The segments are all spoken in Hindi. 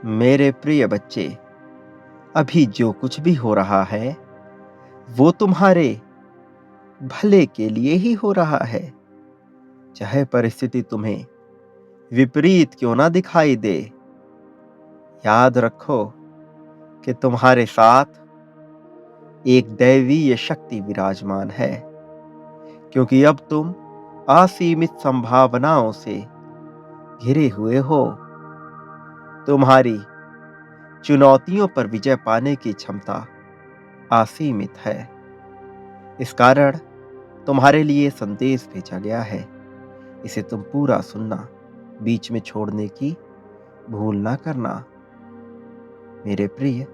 मेरे प्रिय बच्चे, अभी जो कुछ भी हो रहा है, वो तुम्हारे भले के लिए ही हो रहा है। चाहे परिस्थिति तुम्हें विपरीत क्यों ना दिखाई दे, याद रखो कि तुम्हारे साथ एक दैवीय शक्ति विराजमान है, क्योंकि अब तुम असीमित संभावनाओं से घिरे हुए हो। तुम्हारी चुनौतियों पर विजय पाने की क्षमता असीमित है। इस कारण तुम्हारे लिए संदेश भेजा गया है। इसे तुम पूरा सुनना, बीच में छोड़ने की भूल ना करना। मेरे प्रिय,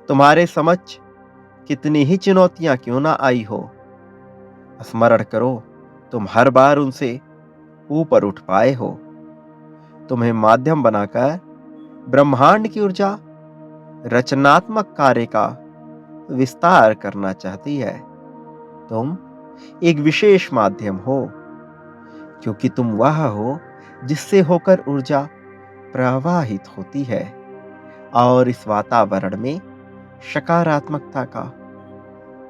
तुम्हारे समक्ष कितनी ही चुनौतियां क्यों ना आई हो, स्मरण करो, तुम हर बार उनसे ऊपर उठ पाए हो। तुम्हें माध्यम बनाकर ब्रह्मांड की ऊर्जा रचनात्मक कार्य का विस्तार करना चाहती है। तुम एक विशेष माध्यम हो, क्योंकि तुम वह हो जिससे होकर ऊर्जा प्रवाहित होती है और इस वातावरण में सकारात्मकता का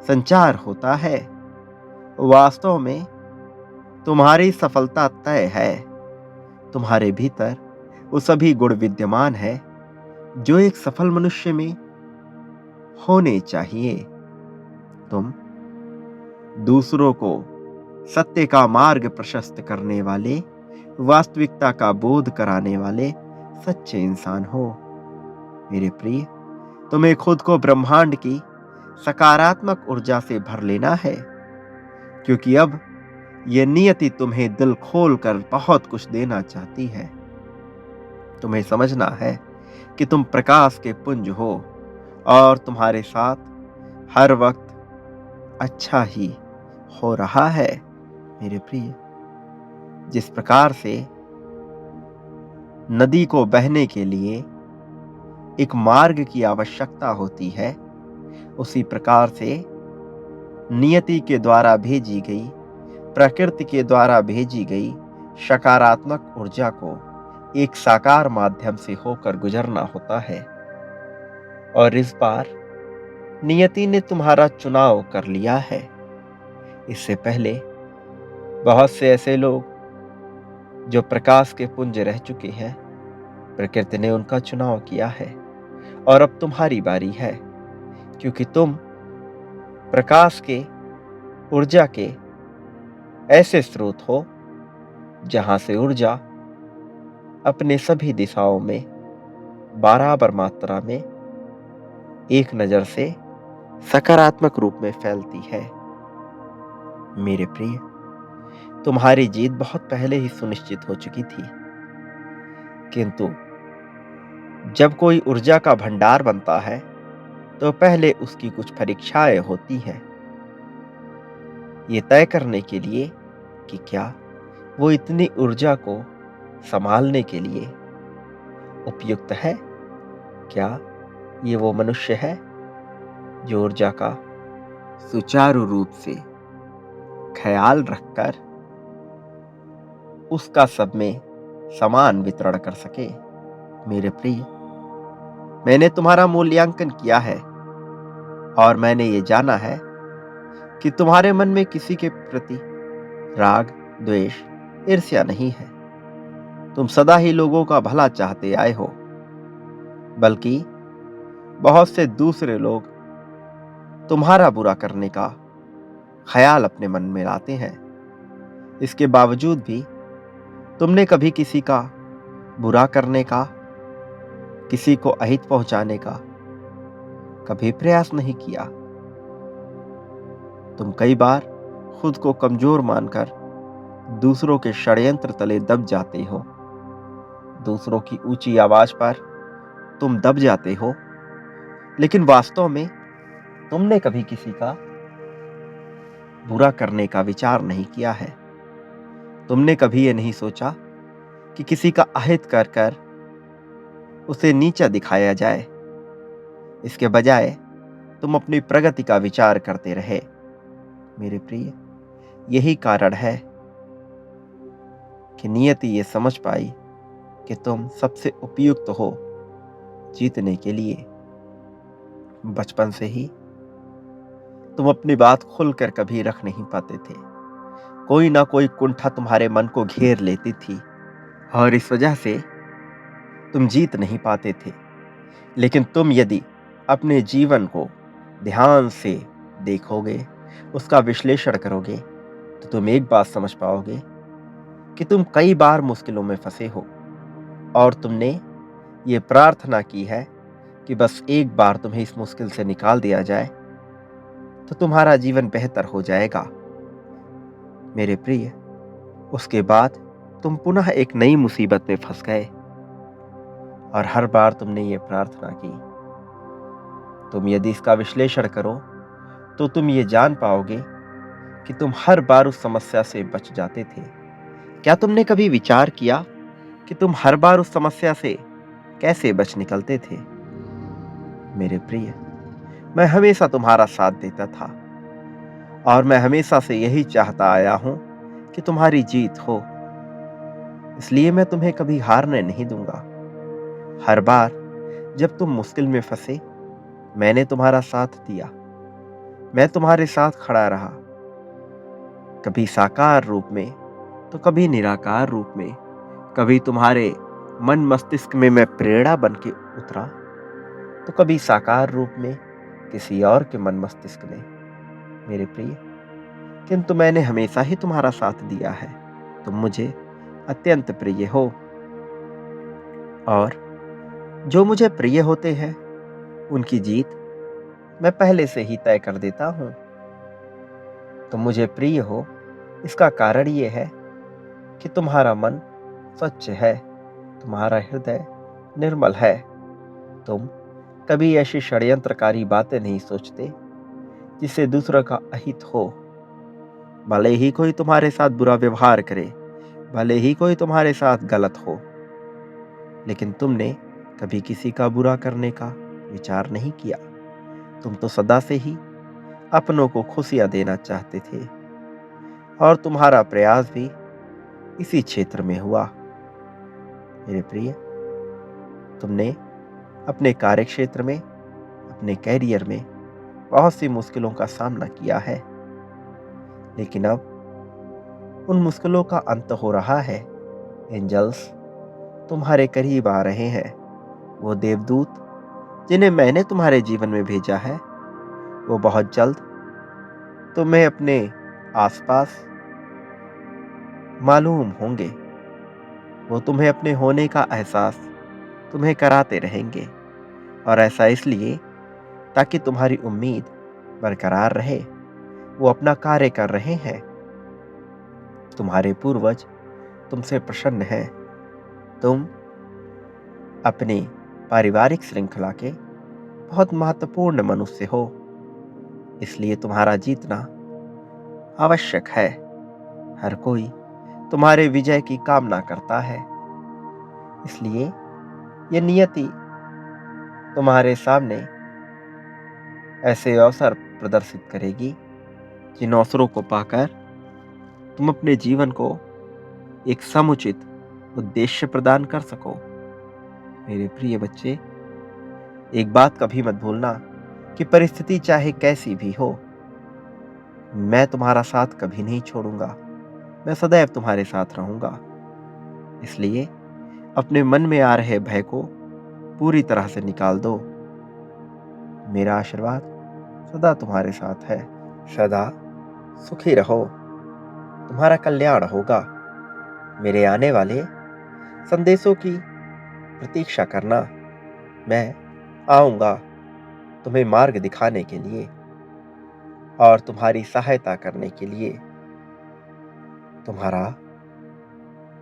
संचार होता है। वास्तव में तुम्हारी सफलता तय है। तुम्हारे भीतर वो सभी गुण विद्यमान है जो एक सफल मनुष्य में होने चाहिए। तुम दूसरों को सत्य का मार्ग प्रशस्त करने वाले, वास्तविकता का बोध कराने वाले सच्चे इंसान हो। मेरे प्रिय, तुम्हें खुद को ब्रह्मांड की सकारात्मक ऊर्जा से भर लेना है, क्योंकि अब यह नियति तुम्हें दिल खोल कर बहुत कुछ देना चाहती है। तुम्हें समझना है कि तुम प्रकाश के पुंज हो और तुम्हारे साथ हर वक्त अच्छा ही हो रहा है। मेरे प्रिय, जिस प्रकार से नदी को बहने के लिए एक मार्ग की आवश्यकता होती है, उसी प्रकार से नियति के द्वारा भेजी गई, प्रकृति के द्वारा भेजी गई सकारात्मक ऊर्जा को एक साकार माध्यम से होकर गुजरना होता है। और इस बार नियति ने तुम्हारा चुनाव कर लिया है। इससे पहले बहुत से ऐसे लोग जो प्रकाश के पुंज रह चुके हैं, प्रकृति ने उनका चुनाव किया है और अब तुम्हारी बारी है, क्योंकि तुम प्रकाश के ऊर्जा के ऐसे स्रोत हो जहां से ऊर्जा अपने सभी दिशाओं में बराबर मात्रा में एक नजर से सकारात्मक रूप में फैलती है। मेरे प्रिय, तुम्हारी जीत बहुत पहले ही सुनिश्चित हो चुकी थी, किंतु जब कोई ऊर्जा का भंडार बनता है तो पहले उसकी कुछ परीक्षाएं होती हैं, ये तय करने के लिए कि क्या वो इतनी ऊर्जा को संभालने के लिए उपयुक्त है। क्या ये वो मनुष्य है जो ऊर्जा का सुचारू रूप से ख्याल रखकर उसका सब में समान वितरण कर सके। मेरे प्रिय, मैंने तुम्हारा मूल्यांकन किया है और मैंने ये जाना है कि तुम्हारे मन में किसी के प्रति राग, द्वेष, ईर्ष्या नहीं है। तुम सदा ही लोगों का भला चाहते आए हो, बल्कि बहुत से दूसरे लोग तुम्हारा बुरा करने का ख्याल अपने मन में लाते हैं। इसके बावजूद भी तुमने कभी किसी का बुरा करने का, किसी को अहित पहुंचाने का कभी प्रयास नहीं किया। तुम कई बार खुद को कमजोर मानकर दूसरों के षड्यंत्र तले दब जाते हो। दूसरों की ऊंची आवाज पर तुम दब जाते हो, लेकिन वास्तव में तुमने कभी किसी का बुरा करने का विचार नहीं किया है। तुमने कभी ये नहीं सोचा कि किसी का अहित कर कर उसे नीचा दिखाया जाए। इसके बजाय तुम अपनी प्रगति का विचार करते रहे। मेरे प्रिय, यही कारण है कि नियति ये समझ पाई कि तुम सबसे उपयुक्त हो जीतने के लिए बचपन से ही तुम अपनी बात खुलकर कभी रख नहीं पाते थे। कोई ना कोई कुंठा तुम्हारे मन को घेर लेती थी और इस वजह से तुम जीत नहीं पाते थे। लेकिन तुम यदि अपने जीवन को ध्यान से देखोगे, उसका विश्लेषण करोगे, तो तुम एक बात समझ पाओगे कि तुम कई बार मुश्किलों में फंसे हो और तुमने ये प्रार्थना की है कि बस एक बार तुम्हें इस मुश्किल से निकाल दिया जाए तो तुम्हारा जीवन बेहतर हो जाएगा। मेरे प्रिय, उसके बाद तुम पुनः एक नई मुसीबत में फंस गए और हर बार तुमने ये प्रार्थना की। तुम यदि इसका विश्लेषण करो तो तुम ये जान पाओगे कि तुम हर बार उस समस्या से बच जाते थे। क्या तुमने कभी विचार किया कि तुम हर बार उस समस्या से कैसे बच निकलते थे? मेरे प्रिय, मैं हमेशा तुम्हारा साथ देता था और मैं हमेशा से यही चाहता आया हूं कि तुम्हारी जीत हो। इसलिए मैं तुम्हें कभी हारने नहीं दूंगा। हर बार जब तुम मुश्किल में फंसे, मैंने तुम्हारा साथ दिया। मैं तुम्हारे साथ खड़ा रहा, कभी साकार रूप में तो कभी निराकार रूप में। कभी तुम्हारे मन मस्तिष्क में मैं प्रेरणा बन के उतरा तो कभी साकार रूप में किसी और के मन मस्तिष्क में। मेरे प्रिय, किंतु मैंने हमेशा ही तुम्हारा साथ दिया है। तुम मुझे अत्यंत प्रिय हो और जो मुझे प्रिय होते हैं उनकी जीत मैं पहले से ही तय कर देता हूं। तुम मुझे प्रिय हो, इसका कारण यह है कि तुम्हारा मन स्वच्छ है, तुम्हारा हृदय निर्मल है। तुम कभी ऐसी षड्यंत्रकारी बातें नहीं सोचते जिससे दूसरों का अहित हो। भले ही कोई तुम्हारे साथ बुरा व्यवहार करे, भले ही कोई तुम्हारे साथ गलत हो, लेकिन तुमने कभी किसी का बुरा करने का विचार नहीं किया। तुम तो सदा से ही अपनों को खुशियां देना चाहते थे और तुम्हारा प्रयास भी इसी क्षेत्र में हुआ। मेरे प्रिय, तुमने अपने कार्य क्षेत्र में, अपने कैरियर में बहुत सी मुश्किलों का सामना किया है, लेकिन अब उन मुश्किलों का अंत हो रहा है। एंजल्स तुम्हारे करीब आ रहे हैं। वो देवदूत जिन्हें मैंने तुम्हारे जीवन में भेजा है, वो बहुत जल्द तुम्हें अपने आसपास मालूम होंगे। वो तुम्हें अपने होने का एहसास तुम्हें कराते रहेंगे और ऐसा इसलिए ताकि तुम्हारी उम्मीद बरकरार रहे। वो अपना कार्य कर रहे हैं। तुम्हारे पूर्वज तुमसे प्रसन्न हैं। तुम अपनी पारिवारिक श्रृंखला के बहुत महत्वपूर्ण मनुष्य हो, इसलिए तुम्हारा जीतना आवश्यक है। हर कोई तुम्हारे विजय की कामना करता है, इसलिए ये नियति तुम्हारे सामने ऐसे अवसर प्रदर्शित करेगी जिन अवसरों को पाकर तुम अपने जीवन को एक समुचित उद्देश्य प्रदान कर सको। मेरे प्रिय बच्चे, एक बात कभी मत भूलना कि परिस्थिति चाहे कैसी भी हो, मैं तुम्हारा साथ कभी नहीं छोड़ूंगा। मैं सदैव तुम्हारे साथ रहूंगा। इसलिए अपने मन में आ रहे भय को पूरी तरह से निकाल दो। मेरा आशीर्वाद सदा तुम्हारे साथ है। सदा सुखी रहो, तुम्हारा कल्याण होगा। मेरे आने वाले संदेशों की प्रतीक्षा करना। मैं आऊंगा तुम्हें मार्ग दिखाने के लिए और तुम्हारी सहायता करने के लिए। तुम्हारा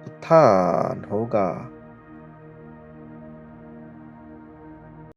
उत्थान होगा।